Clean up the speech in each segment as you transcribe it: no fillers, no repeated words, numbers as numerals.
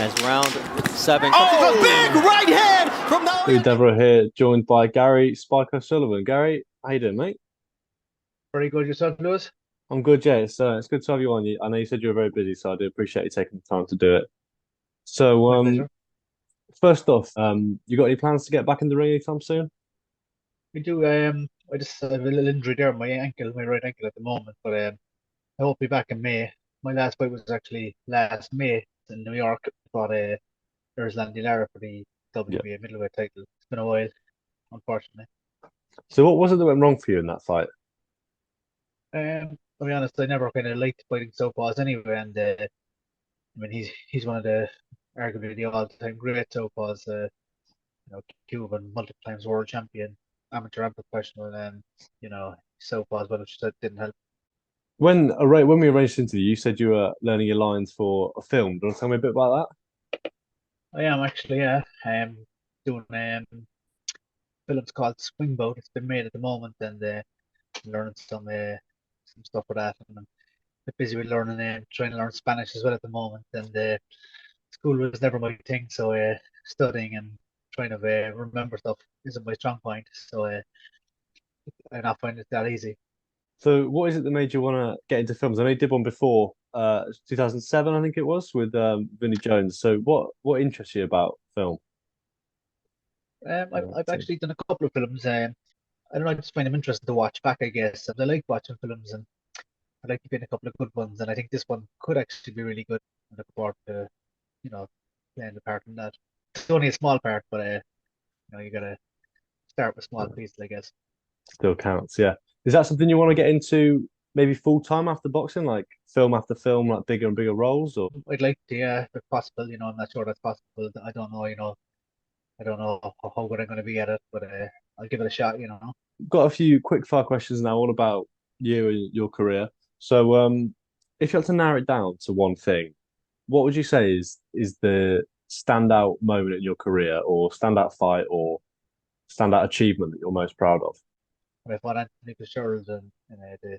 as round 7 comes a big right hand from the... Lou Devereux here, joined by Gary Spike O'Sullivan. Gary, how you doing, mate? Very good yourself, Lewis. I'm good, yeah. It's good to have you on. I know you said you were very busy, so I do appreciate you taking the time to do it. So, My pleasure. first off, you got any plans to get back in the ring anytime soon? We do. I just have a little injury there, on my ankle, my right ankle at the moment, but I hope to be back in May. My last fight was actually last May in New York. Fought there's Landy Lara for the Yeah. WBA middleweight title. It's been a while, unfortunately. So, what was it that went wrong for you in that fight? To be honest, I never kind of liked fighting southpaws anyway, and I mean he's one of the arguably the all-time great southpaws. Cuban, multiple times world champion, amateur and professional, and southpaws, but it just didn't help. When we arranged this interview, you said you were learning your lines for a film. Do you want to tell me a bit about I am actually, yeah. Doing films called Swingboat. It's been made at the moment, and learning some stuff for that. And I'm a bit busy with learning trying to learn Spanish as well at the moment. And school was never my thing, so studying and trying to remember stuff isn't my strong point. So I not find it that easy. So, what is it that made you want to get into films? I know you did one before, 2007, I think it was, with Vinnie Jones. So, what interests you about film? I've actually done a couple of films. I don't know, I just find them interesting to watch back, I guess. And I like watching films, and I like to be in a couple of good ones. And I think this one could actually be really good. I look forward to, you know, playing the part in that. It's only a small part, but you gotta start with small pieces, I guess. Still counts, yeah. Is that something you want to get into maybe full time after boxing, like film after film, like bigger and bigger roles, or I'd like to, yeah, if possible. I'm not sure that's possible. I don't know. I don't know how good I'm going to be at it, but I'll give it a shot. got a few quick fire questions now all about you and your career. So, if you had to narrow it down to one thing, what would you say is the standout moment in your career, or standout fight, or standout achievement that you're most proud of? I fought Anthony Fitzgerald in the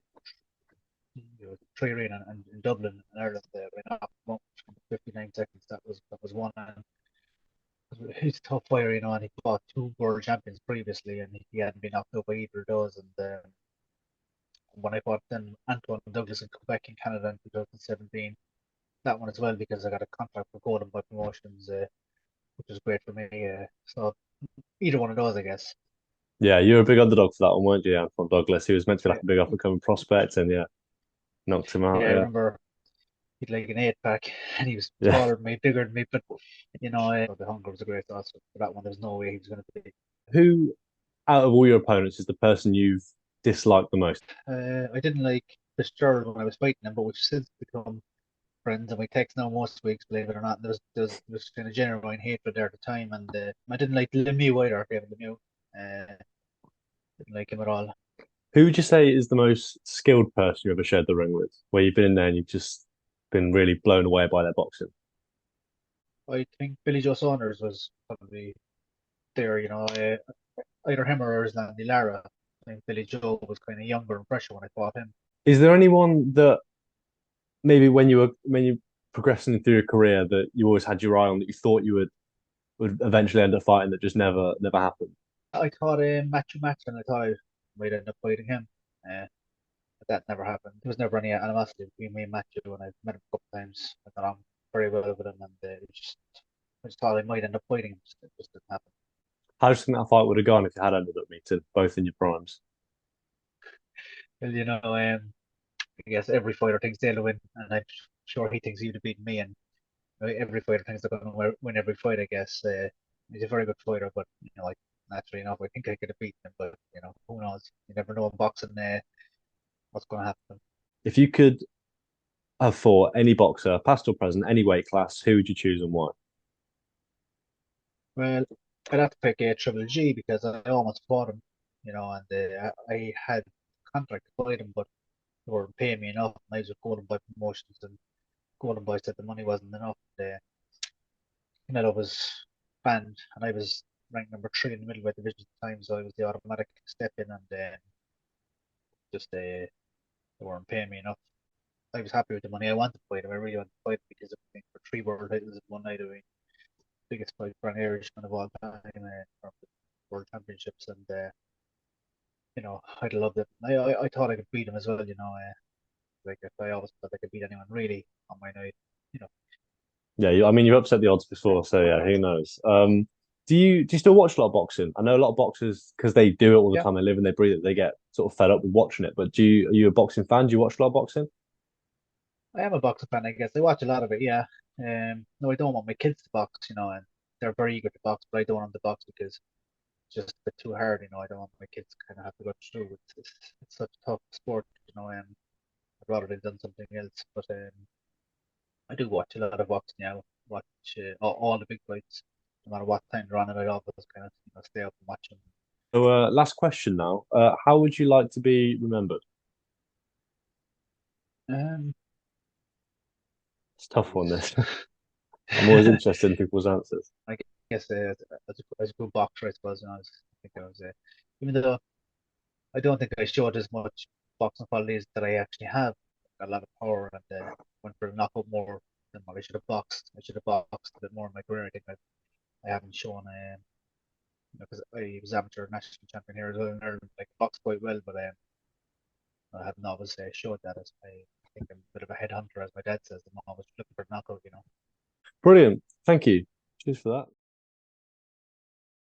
Tree Arena in Dublin, in Ireland. Right now, 59 seconds. That was one. And he's a tough fighter, and he fought two world champions previously, and he hadn't been knocked out by either of those. And when I fought then Antoine Douglas in Quebec in Canada in 2017, that one as well because I got a contract for Golden Boy Promotions, which was great for me. So either one of those, I guess. Yeah, you were a big underdog for that one, weren't you, Antoine Douglas? He was meant to be like Yeah, a big up and coming prospect, and yeah, knocked him out. yeah, I Yeah, remember he'd like an 8 pack, and he was yeah. taller than me, bigger than me, but the hunger was a great loss for that one. There's no way he was going to be. Who out of all your opponents is the person you've disliked the most? I didn't like Fitzgerald when I was fighting him, but we've since become friends, and we text now most weeks, believe it or not. There was kind of genuine hatred there at the time, and I didn't like Lemieux either, David Lemieux. Didn't like him at all. Who would you say is the most skilled person you ever shared the ring with, where you've been in there and you've just been really blown away by their boxing? I think Billy Joe Saunders was probably there, either him or Landy Lara. I think Billy Joe was kind of younger and fresher when I fought him. Is there anyone that maybe when you progressing through your career that you always had your eye on that you thought you would eventually end up fighting that just never happened? I thought Matthew Matson, I thought I might end up fighting him. Uh, but that never happened. There was never any animosity between me and Matthew, and I've met him a couple of times. I got on very well with him, and I just thought I might end up fighting him. It just didn't happen. How do you think that fight would have gone if you had ended up meeting both in your primes? Well, I guess every fighter thinks they'll win, and I'm sure he thinks he'd have beaten me, and every fighter thinks they're going to win every fight. I guess he's a very good fighter, but like naturally enough, I think I could have beaten him, but who knows? You never know in boxing what's going to happen. If you could have fought any boxer, past or present, any weight class, who would you choose and why? Well, I'd have to pick a Triple G because I almost fought him, and I had a contract to fight him, but they weren't paying me enough. And I was with Golden Boy Promotions, and Golden Boy said the money wasn't enough. Canelo was banned, and I was ranked number three in the middleweight division at the time, so I was the automatic step in, and just they weren't paying me enough. I was happy with the money. I wanted to fight him. I really wanted to fight him because I've been for 3 world titles in one night. I mean, biggest fight for an Irishman of all time from the World Championships, and I'd loved it. I thought I could beat him as well. Like if I always thought I could beat anyone really on my night. You know, Yeah, I mean, you've upset the odds before, so yeah, who knows? Do you still watch a lot of boxing? I know a lot of boxers because they do it all the yeah, time, they live and they breathe it. They get sort of fed up with watching it. But are you a boxing fan? Do you watch a lot of boxing? I am a boxing fan. I guess I watch a lot of it. Yeah. No, I don't want my kids to box. And they're very eager to box, but I don't want them to box because it's just a bit too hard. I don't want my kids to kind of have to go through. It's such a tough sport. I'd rather they've done something else. But I do watch a lot of boxing now. Watch all the big fights, no matter what time they're on it. I always kind of stay up and watch them. So, last question now. How would you like to be remembered? Um, It's a tough one, geez. this. I'm always interested in people's answers. I guess as a good boxer, I suppose. I think I was even though I don't think I showed as much boxing qualities that I actually have. Got a lot of power and went for a knockout more than what I should have boxed. I should have boxed a bit more in my career. I think I haven't shown, because I was amateur national champion here as well in Ireland. Like boxed quite well, but I haven't always showed that. As I think I'm a bit of a headhunter, as my dad says. I'm always looking for a knockout. Brilliant. Thank you. Cheers for that.